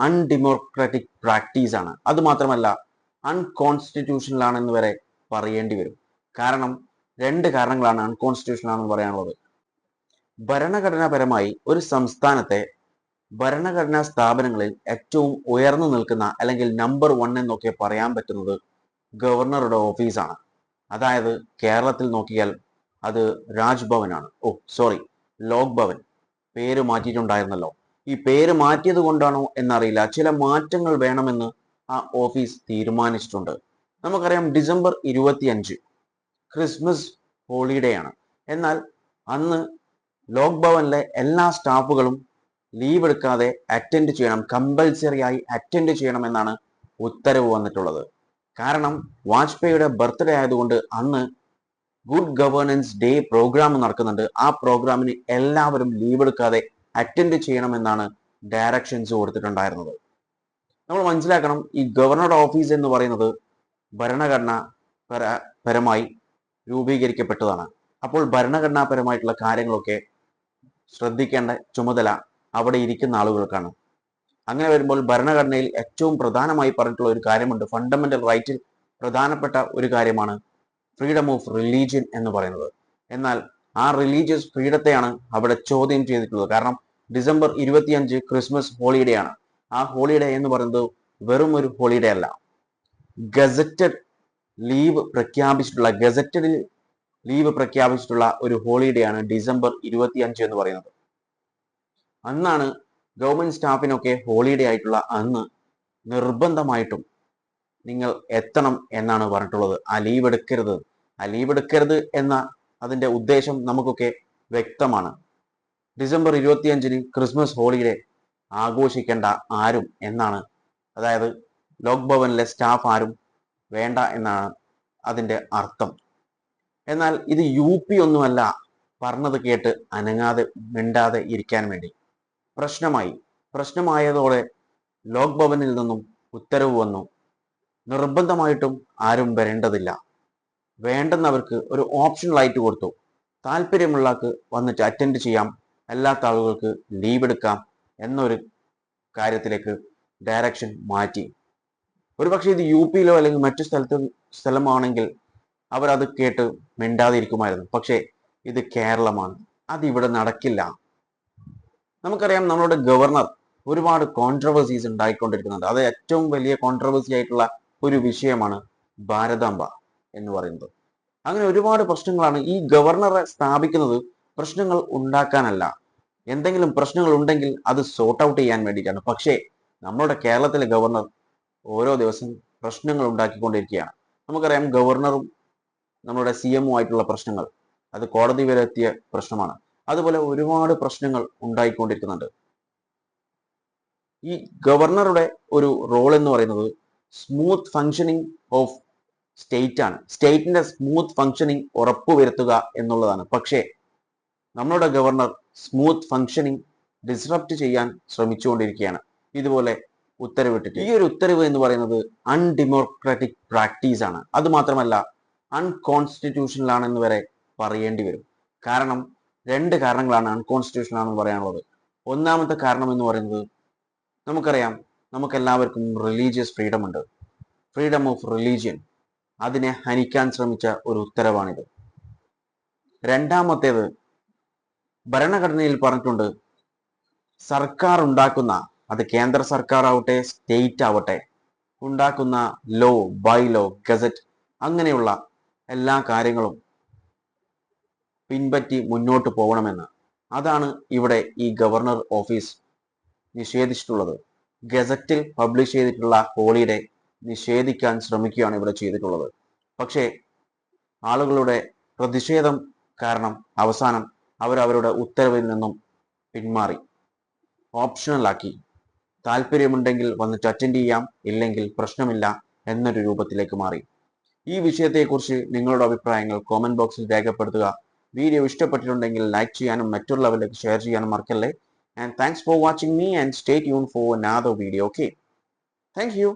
Undemocratic practice ആണ്. അതുമാത്രമല്ല unconstitutional ആണെന്ന് വരെ പറയേണ്ടി വരും. കാരണം രണ്ട് കാരണങ്ങളാണ് അൺകോൺസ്റ്റിറ്റ്യൂഷണൽ ആണെന്ന് പറയാനുള്ളത്. ഭരണഘടനാപരമായി ഒരു സംസ്ഥാനത്തെ ഭരണഘടനാ സ്ഥാപനങ്ങളിൽ ഏറ്റവും ഉയർന്നു നിൽക്കുന്ന അല്ലെങ്കിൽ നമ്പർ 1 എന്നൊക്കെ പറയാൻ പറ്റുന്നത് ഗവർണറുടെ ഓഫീസാണ്. അതായത് കേരളത്തിൽ നോക്കിയാൽ അത് രാജ്ഭവനാണ്. ലോക് ഭവൻ. പേര് മാറ്റിയിട്ടുണ്ടായിരുന്നല്ലോ. ഈ പേര് മാറ്റിയത് കൊണ്ടാണോ എന്നറിയില്ല, ചില മാറ്റങ്ങൾ വേണമെന്ന് ആ ഓഫീസ് തീരുമാനിച്ചിട്ടുണ്ട്. നമുക്കറിയാം ഡിസംബർ 25 ക്രിസ്മസ് ഹോളിഡേ ആണ്. എന്നാൽ അന്ന് ലോക് ഭവനിലെ എല്ലാ സ്റ്റാഫുകളും ലീവ് എടുക്കാതെ അറ്റൻഡ് ചെയ്യണം, കമ്പൽസറി ആയി അറ്റൻഡ് ചെയ്യണം എന്നാണ് ഉത്തരവ് വന്നിട്ടുള്ളത്. കാരണം വാജ്പേയിയുടെ ബർത്ത്ഡേ ആയതുകൊണ്ട് അന്ന് ഗുഡ് ഗവേണൻസ് ഡേ പ്രോഗ്രാം നടക്കുന്നുണ്ട്. ആ പ്രോഗ്രാമിന് എല്ലാവരും ലീവ് എടുക്കാതെ അറ്റൻഡ് ചെയ്യണമെന്നാണ് ഡയറക്ഷൻസ് കൊടുത്തിട്ടുണ്ടായിരുന്നത്. നമ്മൾ മനസ്സിലാക്കണം, ഈ ഗവർണറുടെ ഓഫീസ് എന്ന് പറയുന്നത് ഭരണഘടന പരമായി രൂപീകരിക്കപ്പെട്ടതാണ്. അപ്പോൾ ഭരണഘടനാപരമായിട്ടുള്ള കാര്യങ്ങളൊക്കെ ശ്രദ്ധിക്കേണ്ട ചുമതല അവിടെ ഇരിക്കുന്ന ആളുകൾക്കാണ്. അങ്ങനെ വരുമ്പോൾ ഭരണഘടനയിൽ ഏറ്റവും പ്രധാനമായി പറഞ്ഞിട്ടുള്ള ഒരു കാര്യമുണ്ട്. ഫണ്ടമെന്റൽ റൈറ്റിൽ പ്രധാനപ്പെട്ട ഒരു കാര്യമാണ് ഫ്രീഡം ഓഫ് റിലീജിയൻ എന്ന് പറയുന്നത്. എന്നാൽ ആ റിലീജിയസ് ഫ്രീഡത്തെയാണ് അവിടെ ചോദ്യം ചെയ്തിട്ടുള്ളത്. കാരണം ഡിസംബർ 25 ക്രിസ്മസ് ഹോളിഡേ ആണ്. ആ ഹോളിഡേ എന്ന് പറയുന്നത് വെറും ഒരു ഹോളിഡേ അല്ല, ഗസറ്റഡ് ലീവ് പ്രഖ്യാപിച്ചിട്ടുള്ള ഒരു ഹോളിഡേ ആണ് ഡിസംബർ 25 എന്ന് പറയുന്നത്. അന്നാണ് ഗവൺമെന്റ് സ്റ്റാഫിനൊക്കെ ഹോളിഡേ ആയിട്ടുള്ള അന്ന് നിർബന്ധമായിട്ടും നിങ്ങൾ എത്തണം എന്നാണ് പറഞ്ഞിട്ടുള്ളത്. ആ ലീവ് എടുക്കരുത് എന്ന അതിന്റെ ഉദ്ദേശം നമുക്കൊക്കെ വ്യക്തമാണ്. ഡിസംബർ 25 ക്രിസ്മസ് ഹോളിഡേ ആഘോഷിക്കേണ്ട ആരും എന്നാണ്, അതായത് ലോക് ഭവനിലെ സ്റ്റാഫ് ആരും വേണ്ട എന്നാണ് അതിന്റെ അർത്ഥം. എന്നാൽ ഇത് UP ഒന്നുമല്ല പറഞ്ഞത് കേട്ട് അനങ്ങാതെ മിണ്ടാതെ ഇരിക്കാൻ വേണ്ടി. പ്രശ്നമായതോടെ ലോക് ഭവനിൽ നിന്നും ഉത്തരവ് വന്നു, നിർബന്ധമായിട്ടും ആരും വരേണ്ടതില്ല, വേണ്ടെന്നവർക്ക് ഒരു ഓപ്ഷണലായിട്ട് കൊടുത്തു. താല്പര്യമുള്ളവർക്ക് വന്നിട്ട് അറ്റൻഡ് ചെയ്യാം, അല്ലാത്ത ആളുകൾക്ക് ലീവ് എടുക്കാം എന്നൊരു കാര്യത്തിലേക്ക് ഡയറക്ഷൻ മാറ്റി. ഒരുപക്ഷെ ഇത് UP അല്ലെങ്കിൽ മറ്റു സ്ഥലമാണെങ്കിൽ അവരത് കേട്ട് മിണ്ടാതിരിക്കുമായിരുന്നു. പക്ഷേ ഇത് കേരളമാണ്, അതിവിടെ നടക്കില്ല. നമുക്കറിയാം നമ്മളുടെ ഗവർണർ ഒരുപാട് കോൺട്രവേഴ്സീസ് ഉണ്ടായിക്കൊണ്ടിരിക്കുന്നുണ്ട്. അത് ഏറ്റവും വലിയ കോൺട്രവേഴ്സി ആയിട്ടുള്ള ഒരു വിഷയമാണ് ഭാരതാംബ എന്ന് പറയുന്നത്. അങ്ങനെ ഒരുപാട് പ്രശ്നങ്ങളാണ്. ഈ ഗവർണറെ സ്ഥാപിക്കുന്നത് പ്രശ്നങ്ങൾ ഉണ്ടാക്കാനല്ല, എന്തെങ്കിലും പ്രശ്നങ്ങൾ ഉണ്ടെങ്കിൽ അത് സോർട്ട് ഔട്ട് ചെയ്യാൻ വേണ്ടിയിട്ടാണ്. പക്ഷേ നമ്മുടെ കേരളത്തിലെ ഗവർണർ ഓരോ ദിവസം പ്രശ്നങ്ങൾ ഉണ്ടാക്കിക്കൊണ്ടിരിക്കുകയാണ്. നമുക്കറിയാം ഗവർണറും നമ്മുടെ CM ആയിട്ടുള്ള പ്രശ്നങ്ങൾ, അത് കോടതി വരെ എത്തിയ പ്രശ്നമാണ്. അതുപോലെ ഒരുപാട് പ്രശ്നങ്ങൾ ഉണ്ടായിക്കൊണ്ടിരിക്കുന്നുണ്ട്. ഈ ഗവർണറുടെ ഒരു റോൾ എന്ന് പറയുന്നത് സ്മൂത്ത് ഫങ്ഷനിങ് ഓഫ് സ്റ്റേറ്റ് ആണ്. സ്റ്റേറ്റിന്റെ സ്മൂത്ത് ഫങ്ഷനിങ് ഉറപ്പുവരുത്തുക എന്നുള്ളതാണ്. പക്ഷേ നമ്മുടെ ഗവർണർ സ്മൂത്ത് ഫങ്ഷനിങ് ഡിസ്റപ്റ്റ് ചെയ്യാൻ ശ്രമിച്ചുകൊണ്ടിരിക്കുകയാണ്, ഇതുപോലെ ഉത്തരവിട്ടിട്ട്. ഈ ഒരു ഉത്തരവ് എന്ന് പറയുന്നത് അൺഡെമോക്രാറ്റിക് പ്രാക്ടീസ് ആണ്. അതുമാത്രമല്ല അൺകോൺസ്റ്റിറ്റ്യൂഷണൽ ആണെന്ന് വരെ പറയേണ്ടി വരും. കാരണം രണ്ട് കാരണങ്ങളാണ് അൺകോൺസ്റ്റിറ്റ്യൂഷണൽ ആണെന്ന് പറയാനുള്ളത്. ഒന്നാമത്തെ കാരണം എന്ന് പറയുന്നത്, നമുക്കറിയാം നമുക്കെല്ലാവർക്കും റിലീജിയസ് ഫ്രീഡം ഉണ്ട്, ഫ്രീഡം ഓഫ് റിലീജിയൻ. അതിനെ ഹനിക്കാൻ ശ്രമിച്ച ഒരു ഉത്തരവാണിത്. രണ്ടാമത്തേത്, ഭരണഘടനയിൽ പറഞ്ഞിട്ടുണ്ട് സർക്കാർ ഉണ്ടാക്കുന്ന, അത് കേന്ദ്ര സർക്കാർ ആവട്ടെ സ്റ്റേറ്റ് ആവട്ടെ, ഉണ്ടാക്കുന്ന ലോ, ബൈ ലോ, ഗസറ്റ്, അങ്ങനെയുള്ള എല്ലാ കാര്യങ്ങളും പിൻപറ്റി മുന്നോട്ട് പോകണമെന്ന്. അതാണ് ഇവിടെ ഈ ഗവർണർ ഓഫീസ് നിഷേധിച്ചിട്ടുള്ളത്. ഗസറ്റിൽ പബ്ലിഷ് ചെയ്തിട്ടുള്ള ഹോളിഡേ നിഷേധിക്കാൻ ശ്രമിക്കുകയാണ് ഇവിടെ ചെയ്തിട്ടുള്ളത്. പക്ഷേ ആളുകളുടെ പ്രതിഷേധം കാരണം അവസാനം അവരവരുടെ ഉത്തരവിൽ നിന്നും പിന്മാറി, ഓപ്ഷണലാക്കി. താല്പര്യമുണ്ടെങ്കിൽ വന്നിട്ട് അറ്റൻഡ് ചെയ്യാം, ഇല്ലെങ്കിൽ പ്രശ്നമില്ല എന്നൊരു രൂപത്തിലേക്ക് മാറി. ഈ വിഷയത്തെക്കുറിച്ച് നിങ്ങളുടെ അഭിപ്രായങ്ങൾ കോമന്റ് ബോക്സിൽ രേഖപ്പെടുത്തുക. വീഡിയോ ഇഷ്ടപ്പെട്ടിട്ടുണ്ടെങ്കിൽ ലൈക്ക് ചെയ്യാനും മറ്റുള്ളവരിലേക്ക് ഷെയർ ചെയ്യാനും മറക്കല്ലേ. And thanks for watching me and stay tuned for another video. Okay, thank you.